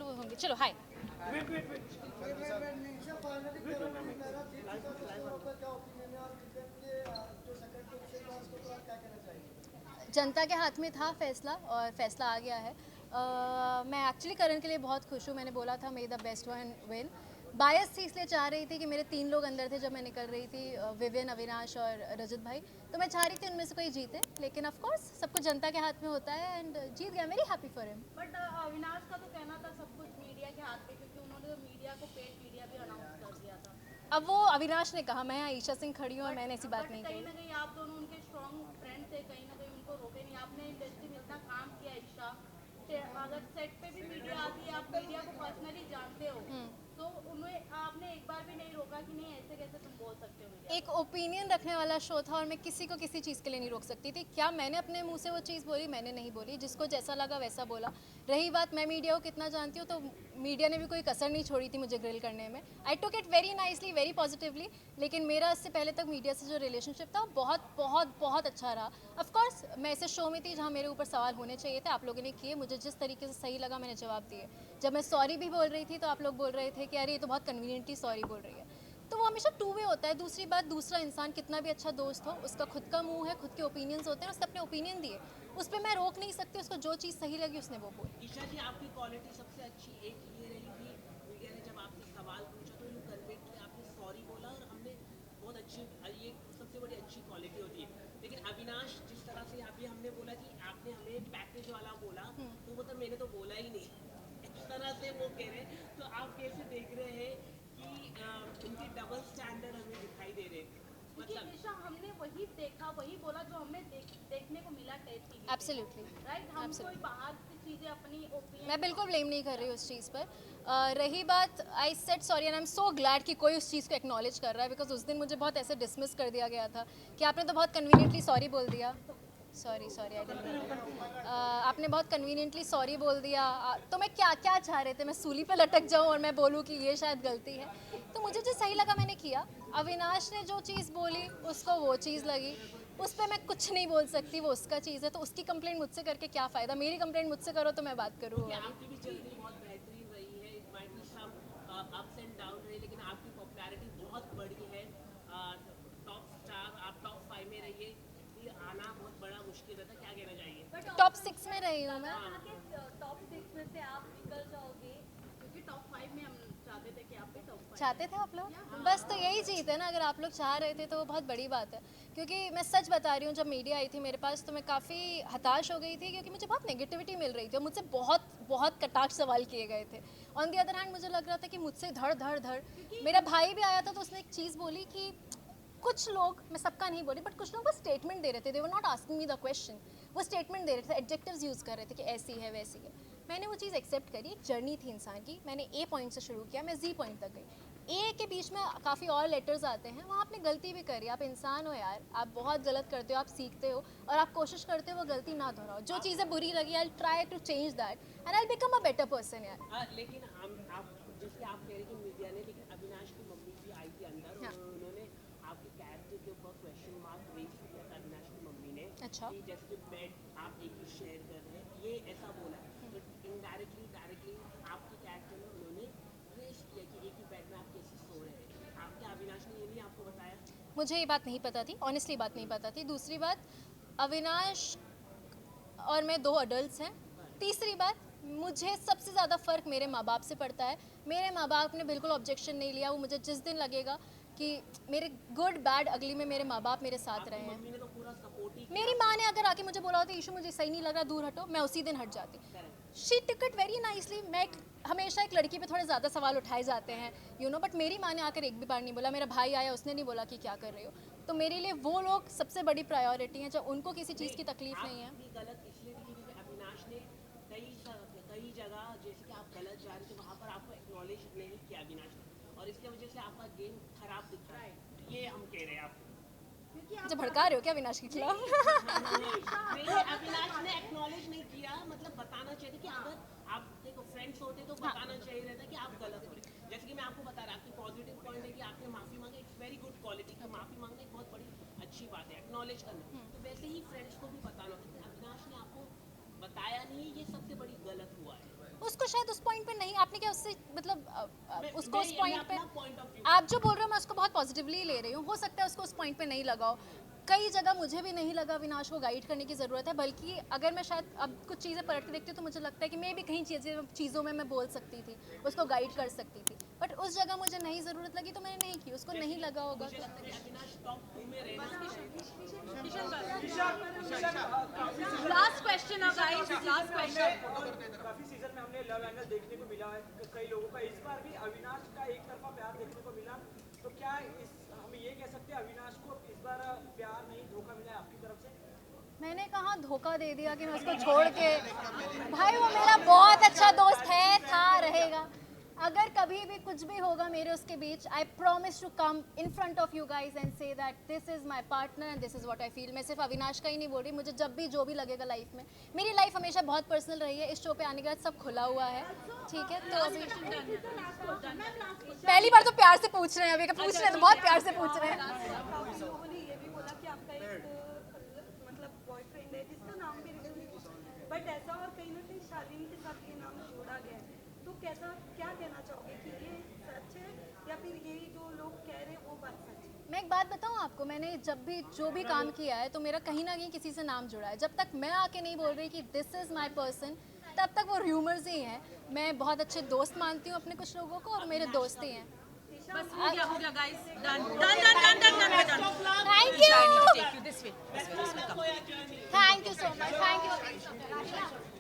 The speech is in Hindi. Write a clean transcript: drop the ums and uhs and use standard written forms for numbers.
चलो वो होंगे, चलो हाय। जनता के हाथ में था फैसला और फैसला आ गया है। मैं एक्चुअली करण के लिए बहुत खुश हूँ। मैंने बोला था may the best one win. Bias थी इसलिए चाह रही थी कि मेरे 3 लोग अंदर थे जब मैं निकल रही थी, विवियन, अविनाश और रजत भाई। तो मैं चाह रही थी उनमें से कोई जीते, लेकिन ऑफ कोर्स सब कुछ जनता के हाथ में होता है एंड जीत गया। Very happy for him. But Avinash का तो कहना था सब कुछ मीडिया के हाथ में, क्योंकि उन्होंने तो मीडिया को पेड मीडिया भी अनाउंस कर दिया था। अब वो अविनाश ने कहा, मैं ईशा सिंह खड़ी हूँ और मैंने ऐसी बात नहीं कहीं ना कही। कहीं आप दोनों उनके स्ट्रॉन्ग फ्रेंड थे, कहीं ना कहीं उनको रोके नहीं। आपने इंडस्ट्री में इतना काम किया ईशा, अगर सेट पे भी मीडिया आती है, आप मीडिया को पर्सनली जानते हो, तो उन्हें आपने एक बार भी नहीं रोका कि नहीं ऐसे कैसे तुम बोल सकते हो मीडिया। एक ओपिनियन रखने वाला शो था और मैं किसी को किसी चीज़ के लिए नहीं रोक सकती थी। क्या मैंने अपने मुंह से वो चीज़ बोली? मैंने नहीं बोली। जिसको जैसा लगा वैसा बोला। रही बात मैं मीडिया को कितना जानती हूँ, तो मीडिया ने भी कोई कसर नहीं छोड़ी थी मुझे ग्रिल करने में। I took it very nicely, very positively. लेकिन मेरा इससे पहले तक मीडिया से जो रिलेशनशिप था वो बहुत बहुत बहुत अच्छा रहा। ऑफकोर्स मैं ऐसे शो में थी जहाँ मेरे ऊपर सवाल होने चाहिए थे, आप लोगों ने किए। मुझे जिस तरीके से सही लगा मैंने जवाब दिए। जब मैं सॉरी भी बोल रही थी तो आप लोग बोल रहे थे कि अरे ये तो बहुत कन्वीनियंटली सॉरी बोल रही है। तो वो हमेशा टू वे होता है। दूसरी बात, दूसरा इंसान कितना भी अच्छा दोस्त हो, उसका खुद का मुंह है, खुद के ओपिनियंस होते हैं, उसने अपने ओपिनियन दिए, उस पर मैं रोक नहीं सकती। उसको जो चीज़ सही लगी उसने वो बोली। ईशा जी, आपकी क्वालिटी सबसे अच्छी एक ये रही कि मीडिया ने जब आपसे सवाल पूछा तो यू कन्वे किया, आपने सॉरी बोला और हमने बहुत अच्छी, ये सबसे बड़ी अच्छी क्वालिटी होती है। लेकिन अविनाश, जिस तरह से अभी हमने बोला कि आपने हमें पैकेज वाला बोला, तो मतलब मैंने तो बोला ही नहीं, इस तरह से वो कह रहे हैं। तो आप कैसे देख रहे हैं कि उनके डबल स्टैंडर्ड हमें दिखाई दे रहे हैं? क्योंकि ईशा हमने वही देखा, वही बोला जो हमें देखने को मिला टेस्ट टीवी पे। एब्सोल्युटली। राइट, हम कोई बाहर की चीजें अपनी ओपिनियन। मैं बिल्कुल ब्लेम नहीं कर रही उस चीज़ पर। रही बात, I said sorry and I am so glad कि कोई उस चीज़ को एक्नॉलेज कर रहा है, बिकॉज उस दिन मुझे बहुत ऐसे डिसमिस कर दिया गया था कि आपने तो बहुत कन्वीनियंटली सॉरी बोल दिया। Sorry sorry I didn't. आपने बहुत कन्वीनियंटली सॉरी बोल दिया। तो मैं क्या क्या चाह रहे थे? मैं सूली पे लटक जाऊं और मैं बोलूं कि ये शायद गलती है? तो मुझे जो सही लगा मैंने किया। अविनाश ने जो चीज़ बोली उसको वो चीज़ लगी, उस पर मैं कुछ नहीं बोल सकती, वो उसका चीज़ है। तो उसकी कंप्लेंट मुझसे करके क्या फ़ायदा? मेरी कंप्लेंट मुझसे करो तो मैं बात करूँ। आपकी भी जर्नी बहुत बेहतरीन रही है, it might be some ups and down रहे, लेकिन आपकी पॉपुलैरिटी बहुत बड़ी है। टॉप स्टार, आप टॉप 5 में रहिए, इसलिए आना बहुत बड़ा मुश्किल रहता है। क्या कहना चाहिए? टॉप 6 में रही हूँ मैं। टॉप 6 में से आप निकल जाओगे, क्योंकि टॉप 5 में हम चाहते थे कि आप भी टॉप 5। चाहते थे आप लोग? बस तो यही जीत है ना। अगर आप लोग चाह रहे थे तो वो बहुत बड़ी बात है। क्योंकि मैं सच बता रही हूँ, जब मीडिया आई थी मेरे पास तो मैं काफ़ी हताश हो गई थी, क्योंकि मुझे बहुत नेगेटिविटी मिल रही थी और मुझसे बहुत बहुत कटाक्ष सवाल किए गए थे। ऑन दी अदर हैंड मुझे लग रहा था कि मुझसे धड़ धड़ धड़। मेरा भाई भी आया था तो उसने एक चीज़ बोली कि कुछ लोग, मैं सबका नहीं बोली, बट कुछ लोग बस स्टेटमेंट दे रहे थे। They were not asking me the question. वो स्टेटमेंट दे रहे थे, एडजेक्टिव्स यूज़ कर रहे थे कि ऐसी है वैसी है। मैंने वो चीज़ एक्सेप्ट करी। एक जर्नी थी इंसान की। मैंने ए पॉइंट से शुरू किया, मैं जी पॉइंट तक गई। ए के बीच में काफ़ी और लेटर्स आते हैं, वहाँ आपने गलती भी करी। आप इंसान हो यार, आप बहुत गलत करते हो, आप सीखते हो और आप कोशिश करते हो वो गलती ना दोहराओ। जो चीज़ें बुरी लगी, I try to change that and I become a better person यार। लेकिन हम आप जैसे आप कह रहे कि मीडिया ने, लेकिन अविनाश की मम्मी भी आई थी अंदर हाँ। और उन्होंने आपके कैरेक्टर के ऊपर क्वेश्चन मार्क रेज किया था अविनाश की मम्मी ने। अच्छा। कि जैसे कि बेड आप एक ही शेयर कर रहे हैं, ये ऐसा बोला। तो इनडायरेक्टली डायरेक्टली आपके कैरेक्टर में उन्होंने रेज किया कि एक ही बेड में आप कैसे सो रहे हैं। आपके अविनाश ने ये नहीं आपको बताया? मुझे ये बात नहीं पता थी, ऑनेस्टली बात नहीं पता थी। दूसरी बात, अविनाश और मैं 2 अडल्ट्स हैं। तीसरी बात, मुझे सबसे ज़्यादा फ़र्क मेरे माँ बाप से पड़ता है। मेरे माँ बाप ने बिल्कुल ऑब्जेक्शन नहीं लिया। वो मुझे जिस दिन लगेगा कि मेरे गुड बैड अगली में मेरे माँ बाप मेरे साथ रहे हैं। मम्मी ने तो पूरा सपोर्ट ही मेरी माँ ने अगर आके मुझे बोला होता ईशू मुझे सही नहीं लग रहा, दूर हटो, मैं उसी दिन हट जाती। She took it very nicely. हमेशा एक लड़की पे थोड़े ज़्यादा सवाल उठाए जाते हैं, यू नो, बट मेरी माँ ने आकर एक भी बार नहीं बोला। मेरा भाई आया, उसने नहीं बोला कि क्या कर रहे हो। तो मेरे लिए वो लोग सबसे बड़ी प्रायोरिटी हैं, जब उनको किसी चीज़ की तकलीफ नहीं है। आपकी गलत इसलिए दिखी क्योंकि अविनाश ने कई जगह जैसे कि आप गलत जा रहे थे वहाँ पर आपको एक्नॉलेज नहीं किया अविनाश ने, और इसकी वजह से आपका गेम खराब दिख रहा है। ये हम कह रहे हैं आपको। मुझे भड़का रहे हो क्या अविनाश के खिलाफ? नहीं, अविनाश ने एक्नॉलेज नहीं किया, मतलब बताना चाहिए था कि अगर आप देखो फ्रेंड्स होते तो बताना चाहिए रहता कि आप गलत हो रहे। जैसे कि मैं आपको बता रहा, आपकी पॉजिटिव पॉइंट है कि आपने माफी मांगी, इट्स वेरी गुड क्वालिटी की। माफी मांगना एक बहुत बड़ी अच्छी बात है, एक्नॉलेज करना। तो वैसे ही फ्रेंड्स को भी बताना होता है कि अविनाश ने आपको बताया नहीं, ये सबसे बड़ी गलत हुआ है। उसको शायद उस पॉइंट पे नहीं, आपने क्या उससे मतलब उसको उस पॉइंट पे, पॉइंट ऑफ व्यू आप जो बोल रहे हो मैं उसको बहुत पॉजिटिवली ले रही हूँ, हो सकता है उसको उस पॉइंट पे नहीं लगा हो। कई जगह मुझे भी नहीं लगा अविनाश को गाइड करने की ज़रूरत है, बल्कि अगर मैं शायद अब कुछ चीज़ें पलट के देखती हूँ तो मुझे लगता है कि मैं भी कहीं चीज़ों में मैं बोल सकती थी, उसको गाइड कर सकती थी, बट उस जगह मुझे नहीं ज़रूरत लगी तो मैंने नहीं की, उसको नहीं लगा होगा तो। अविनाश टॉप 2 में रहना last question guys, last question. काफी सीजन में हमने लव एंगल देखने को मिला है कई लोगों का, इस बार भी अविनाश का एक तरफा प्यार देखने को मिला, तो क्या हम ये कह सकते हैं अविनाश को इस बार प्यार नहीं धोखा मिला है आपकी तरफ से? मैंने कहा धोखा दे दिया कि मैं उसको छोड़ के, भाई वो मेरा बहुत अच्छा दोस्त है, था, रहेगा। अगर कभी भी कुछ भी होगा मेरे उसके बीच, I promise to come in front of you guys and say that this is my partner and this is what I feel. मैं सिर्फ अविनाश का ही नहीं बोल रही, मुझे जब भी जो भी लगेगा लाइफ में, मेरी लाइफ हमेशा बहुत पर्सनल रही है, इस शो पे आने के बाद सब खुला हुआ है, ठीक है। तो अभी पहली बार तो प्यार से पूछ रहे हैं, अभी का पूछ रहे हैं तो बहुत प्यार से पूछ रहे हैं। काफी लोगों ने ये भी बोला कि आपका एक मतलब बॉयफ्रेंड है जिसका नाम भी रिवील नहीं, बट ऐसा और कहीं ना कहीं शालीन के साथ ये नाम जोड़ा गया है, तो कैसा क्या कहना चाहोगे कि ये सच है या फिर यही जो लोग कह रहे हैं वो बात सच है? मैं एक बात बताऊं आपको, मैंने जब भी जो भी काम किया है तो मेरा कहीं ना कहीं किसी से नाम जुड़ा है। जब तक मैं आके नहीं बोल रही कि दिस इज़ माई पर्सन, तब तक वो र्यूमर्स ही हैं। मैं बहुत अच्छे दोस्त मानती हूँ अपने कुछ लोगों को और मेरे दोस्त ही हैं। बस हो गया guys, done done done done done done. Thank you, take you this way, thank you so much, thank you.